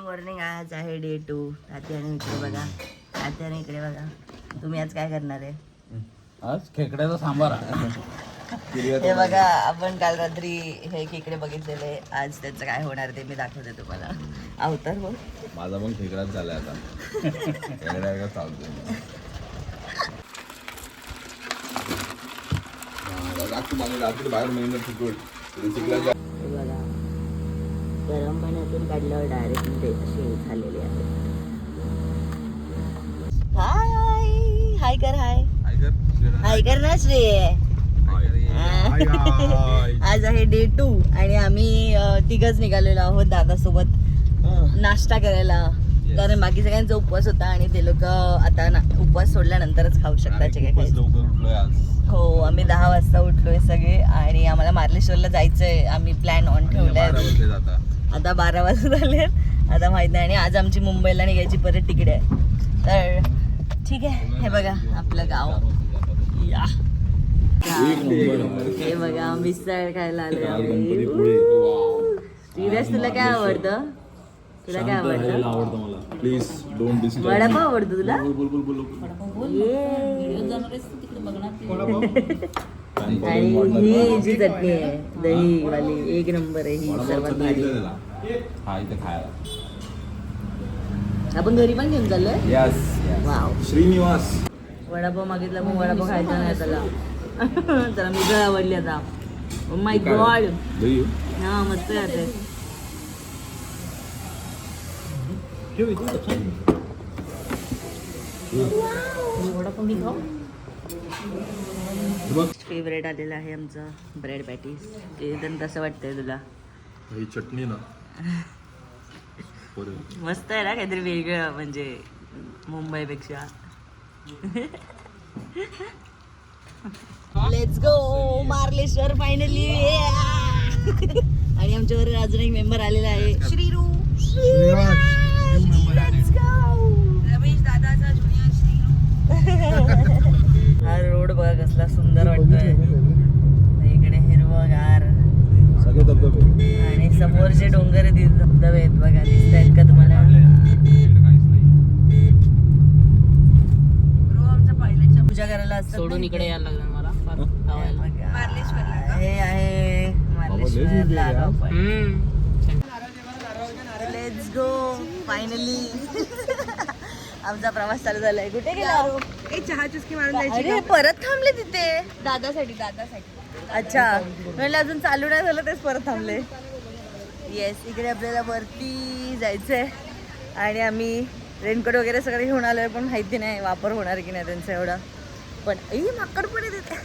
Morning. आज आहे day 2. तात्याने इकडे बघा, तात्याने इकडे बघा. तुम्ही आज काय करणार आहे? आज खेकड्याचा सांबार. हे बघा, आपण काल रात्री हे खेकडे बघितलेले. आज त्याचं काय होणार ते मी दाखवते तुम्हाला. अवतार हो, माझा पण खेकडाच झालाय आता. खेकड्या चालतो. बाहेर बघा गरम पाण्यातून काढल्यावर डायरेक्ट ते असे झालेले आहे. हाय हाय कर, हाय हाय कर ना श्री. आज आहे डे 2 आणि आम्ही तिघच निघालेलो आहोत दादासोबत नाश्ता करायला. कारण बाकी सगळ्यांचा उपवास होता आणि ते लोक आता उपवास सोडल्यानंतरच खाऊ शकतात जे काही खायचं. हो, आम्ही 10 वाजता उठलोय सगळे आणि आम्हाला मार्लेश्वरला जायचंय. आम्ही प्लॅन ऑन ठेवलाय. आता 12 वाजत आले, आता माहित नाही. आणि आज आमची मुंबईला निघायची परत तिकडे आहे. तर ठीक आहे. हे बघा आपलं गाव. या हे बघा मिसळ खायला आलोय. सिरियस, तुला काय आवडतं? तुला काय आवडतं? मला प्लीज डोंट डिस्टर्ब. वडापाव आवडतो तुला? आणि ही जी चटणी आहे दही वाली, एक नंबर आहे ही, सर्वात भारी. हा इथे खायला आपण घरी पण घेऊन चाललोय. Yes wow. श्रीनिवास वडापाव मागितला पण वडापाव खायचा नाही त्याला. त्याला मिसळ आवडली आता. Oh my God. हा मस्त आहे. फेवरेट आलेला आहे आमचा ब्रेड पॅटीस. ते कसं वाटतंय तुला? ही चटणी ना मस्त आहे ना, काहीतरी वेगळं म्हणजे मुंबईपेक्षा. Let's go Marleshwar finally. आणि आमच्यावर अजून एक मेंबर आलेला आहे, श्रीरू. रमेश दादाचा जुनियर श्रीरू. हा रोड बघा कसला सुंदर वाटतोय. इकडे हिरवगार सगळे धबधबे आणि समोरचे डोंगर धबधबे आहेत बघा. दिसत आहेत का तुम्हाला? पायलटच्या पूजा करायला असतात. सोडून इकडे यायला लागलं मला मार्लेश्वरला. हे आहे मार्लेश्वरला आपण. Let's go finally. आमचा प्रवास चालू झालाय. कुठे गेला? चहा चुस्की मारून जायची. अरे परत थांबले तिथे. दादासाठी अच्छा, म्हणलं अजून चालू नाही झालं तेच परत थांबले. येस, इकडे आपल्याला वरती जायचंय आणि आम्ही रेनकोट वगैरे सगळं घेऊन आलोय. पण माहिती नाही वापर होणार की नाही त्यांचा एवढा. पण माकड पण येते.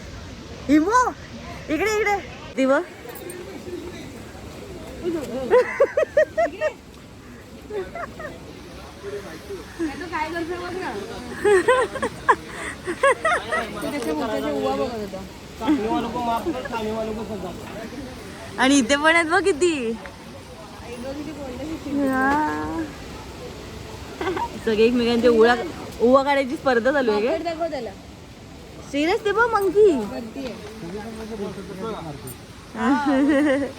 हिमो इकडे इकडे दिव. काय आणि इथे पण आहेत बघ किती. सगळे एकमेकांच्या उवा काढायची स्पर्धा चालू आहे का? सिरियस ते बघ मंकी.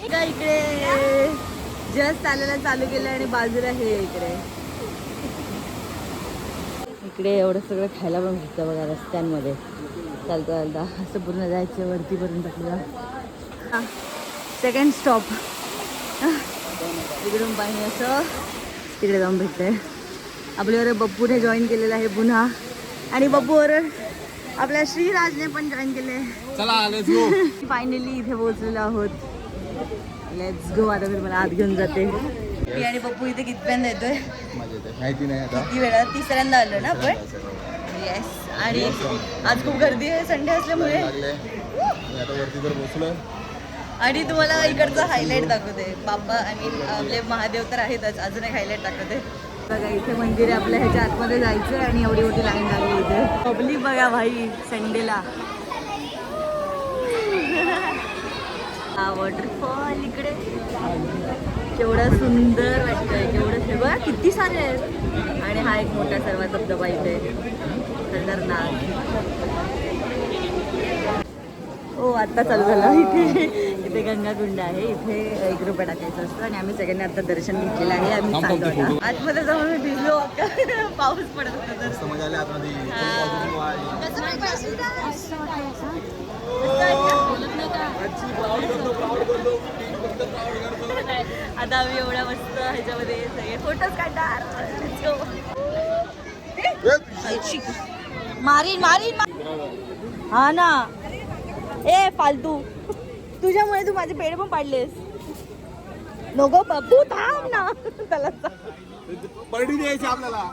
इकडे जस्ट चालायला चालू केलं आणि बाजूला हे इकडे एवढं सगळं खायला पण भेटतं बघा रस्त्यांमध्ये. चालता असं पूर्ण जायचं वरतीपर्यंत आपल्याला. सेकंड स्टॉप इकडून पाणी असं तिकडे जाऊन भेटतंय. आपल्यावर बप्पूने जॉईन केलेलं आहे पुन्हा. आणि बप्पूवर आपल्या श्रीराजने पण जॉईन केले. चला लेट्स गो. फायनली इथे पोहोचलेलो आहोत. Let's go. आता मी मला आत घेऊन जाते. मी आणि पप्पू इथे कितपर्यंत येतोय माहिती नाही आता. किती वेळा? तिसऱ्यांदा आलो ना आपण. येस. आणि आज खूप गर्दी आहे संडे असल्यामुळे. आता वरती तर पोहोचलोय आणि तुम्हाला इकडचं हायलाईट दाखवते. बाप्पा आणि आपले महादेव तर आहेतच, अजून एक हायलाईट दाखवते बघा. इथे मंदिर आहे आपल्या. ह्याच्या आतमध्ये जायचं आणि एवढी मोठी लाईन लागली इथे. पब्लिक बघा भाई संडेला. हा वॉटरफॉल इकडे केवढं सुंदर वाटतंय. केवढं हे बघा किती सारे आहेत. आणि हा एक मोठा सर्वात धबधबा इथे खतरनाक. हो आता चालू झालं. इथे गंगाकुंड आहे. इथे 1 रुपया टाकायचं असतं आणि आम्ही सगळ्यांनी आता दर्शन घेतलेलं आहे. आम्ही चाललो आता. आतमध्ये जाऊन मी भिजलो. पाऊस पडत होता तर. आता आम्ही एवढ्या मस्त ह्याच्यामध्ये सगळे फोटोज काढणार. मारीन हा ना. ए फालतू, तुझ्यामुळे तू माझे पेड पण पाडलेस. नको बाबू थांब ना. त्याला बर्डी द्यायची आपल्याला.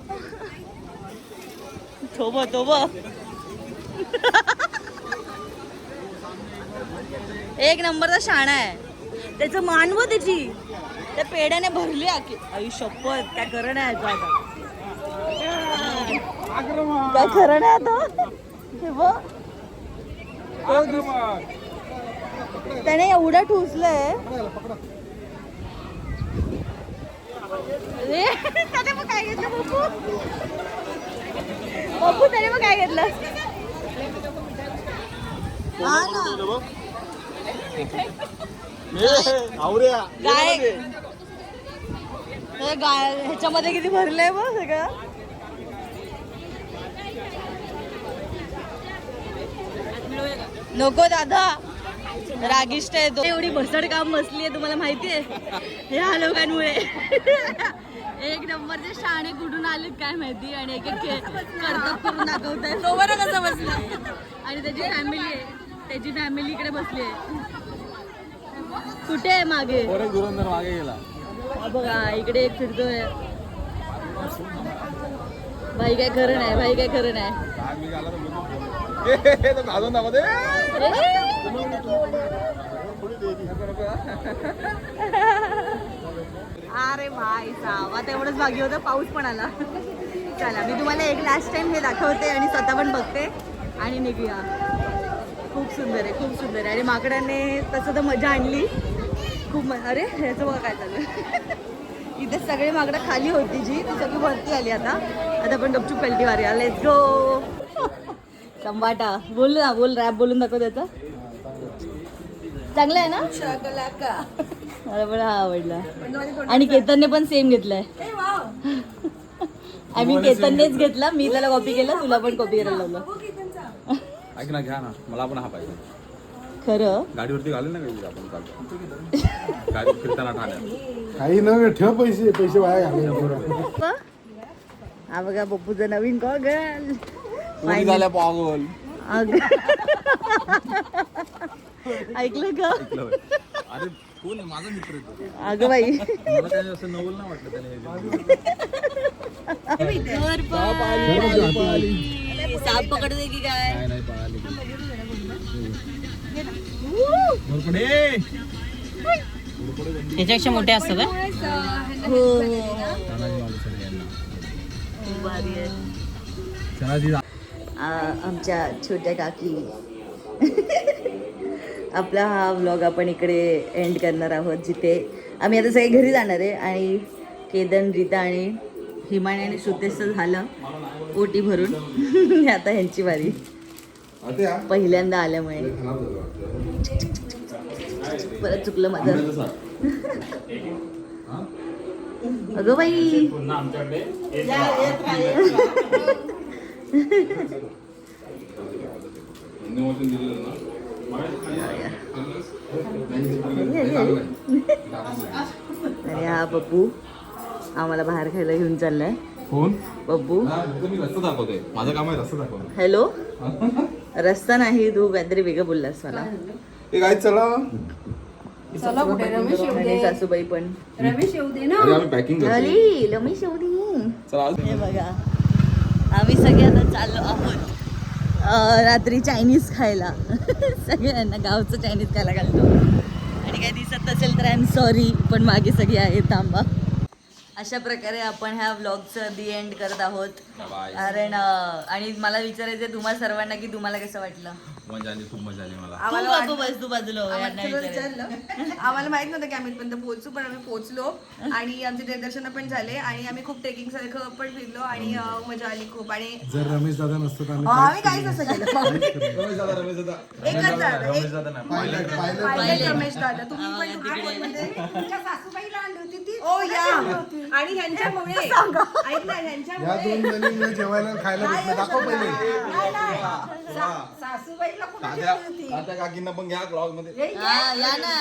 थोब एक नंबरचा शाणा आहे. त्याचं मानव त्याची त्या पेड्याने भरली आखी. आई शपथ काय खरं नाही आता. काय खरं नाही आता. हे बघ त्याने एवढा ठुसलंय. त्याने मग काय घेतलं बप्पू त्याने मग काय घेतलं. हा ना गाय. हे गाय ह्याच्यामध्ये किती भरलंय बघ सगळं. नको दादा रागिष्ट आहे तो. एवढी भसड काम बसली आहे तुम्हाला माहिती आहे ह्या लोकांमुळे. एक नंबरचे शाणे कुठून आलेत काय माहिती आणि एक करतात करून दाखवताय. तो बरं कसं बसला आणि त्याची फॅमिली आहे. त्याची फॅमिली इकडे बसली आहे. कुठे आहे मागे मागे गेला. बघा इकडे एक फिरतोय. भाई काय खरं नाही. भाई काय खरं नाही. अरे भाई साहब आता एवढंच बाकी होतं. पाऊस पण आला. चला मी तुम्हाला एक लास्ट टाइम हे दाखवते आणि स्वतः पण बघते आणि निघूया. खूप सुंदर आहे, खूप सुंदर आहे. आणि माकडाने तसं तर मजा आणली खूप. अरे ह्याचं बघा काय चालू. इथे सगळे माकडं खाली होती जी ती सगळी वरती आली. आता पण गपचूप पलटी मारूया. Let's go. संबाटा बोल ना. बोल रॅप बोलून दाखव त्याचा. चांगला आहे ना. मला पण हा आवडला. आणि केतनने पण सेम घेतलाय. आम्ही केतननेच घेतला. मी त्याला कॉपी केलं. तुला पण कॉपी करायला लावलं. ऐक ना घ्या ना. मला पण हा पाहिजे. खरं गाडीवरती घालून ना काही आपण चालतो. गाडी फिरताना ठाण्यात काही न ठेव पैसे वाया घालून. हा बघा बप्पूचं नवीन गॉगल. कोणी झाल्या पागल. ऐकलं का. अरे कोण माझा मित्र आहे. अगं बाई मला काय असं नवल नाही वाटलं त्याने. साप पकडते की काय. नाही पळाली. याच्यापेक्षा मोठे असतं का. हो भारी आहे. आमच्या छोट्या काकी. आपला हा व्लॉग आपण इकडे एंड करणार आहोत. जिथे आम्ही आता सगळे घरी जाणार आहे. आणि केदन, रीता आणि हिमानी आणि श्रुतेशचं झालं ओटी भरून. आता ह्यांची बारी. पहिल्यांदा आल्यामुळे परत चुकलं माझं. अगं बाई आणि हा बब्बू आम्हाला बाहेर खायला घेऊन चाललाय. कोण बब्बू. मी रस्ता दाखवतोय. माझं काम आहे रस्ता दाखवणं. हॅलो. रस्ता नाही तू काहीतरी वेगळं बोललास मला. ते काय चला. आणि सासूबाई पण. अरे आम्ही पॅकिंग झाली रमेश एवढी. चला. हे बघा आम्ही सगळे आता चाललो आहोत रात्री चायनीज खायला. सगळ्यांना गावचं चायनीज खायला घालतो. आणि काही दिसत नसेल तर आय एम सॉरी पण मागे सगळी आहे. थांबा. अशा प्रकारे आपण ह्या व्लॉगचं दी एंड करत आहोत. बाय. कारण आणि मला विचारायचं तुम्हा सर्वांना की तुम्हाला कसं वाटलं. मजा आली, खूप मजा आली मला. तू बाबू बस तू बाजूला हो, यांना विचारायचं. आम्हाला माहित नव्हतं की आम्ही इथपर्यंत पोहोचू, पण आम्ही पोहोचलो आणि आमचे देवदर्शन पण झाले आणि आम्ही खूप ट्रेकिंग सारखं पण फिरलो आणि मजा आली खूप. आणि जर रमेश दादा नसतं तर आम्ही काहीच नसतं केलं. रमेश दादा एकच झालं. रमेश दादा नाही, पायलट. पाहिलं रमेश दादा तुम्ही पण तुम्ही फोनमध्ये सासूबाईला आणली होती ती. ओ या आणि ह्यांच्यामुळे ऐक ना या ह्यांच्यामुळे 2 जणींना जेवायला खायला भेटलं. दाखव पहिले. नाही, नाही. सासूबाईला कुणाची होती? आता काकींना पण घ्या ब्लॉग मध्ये. हा, या ना.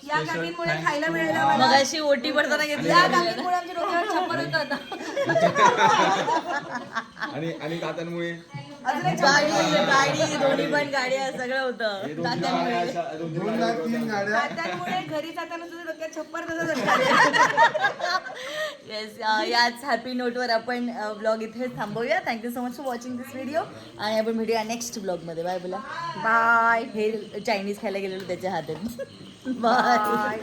या काकींमुळे खायला मिळालं मला. मग अशी ओटी पडताना घेतली. या काकींमुळे आमच्या डोक्यावर छप्पर होतं आता. आणि तात्यांमुळे अजून एक गाडी गाडी दोन्ही पण गाड्या सगळं होतं तात्यांमुळे. 2 लाख 3 गाड्या. त्यामुळे घरी जाताना तुझं डोक्यात छप्पर तसंच असणार. येस याच हॅपी नोटवर आपण ब्लॉग इथेच थांबवूया. Thank you so much for watching this video आणि आपण भेटूया नेक्स्ट ब्लॉगमध्ये. बाय बोला. बाय. हे चायनीज खायला गेलेलो त्याच्या हातात. बाय.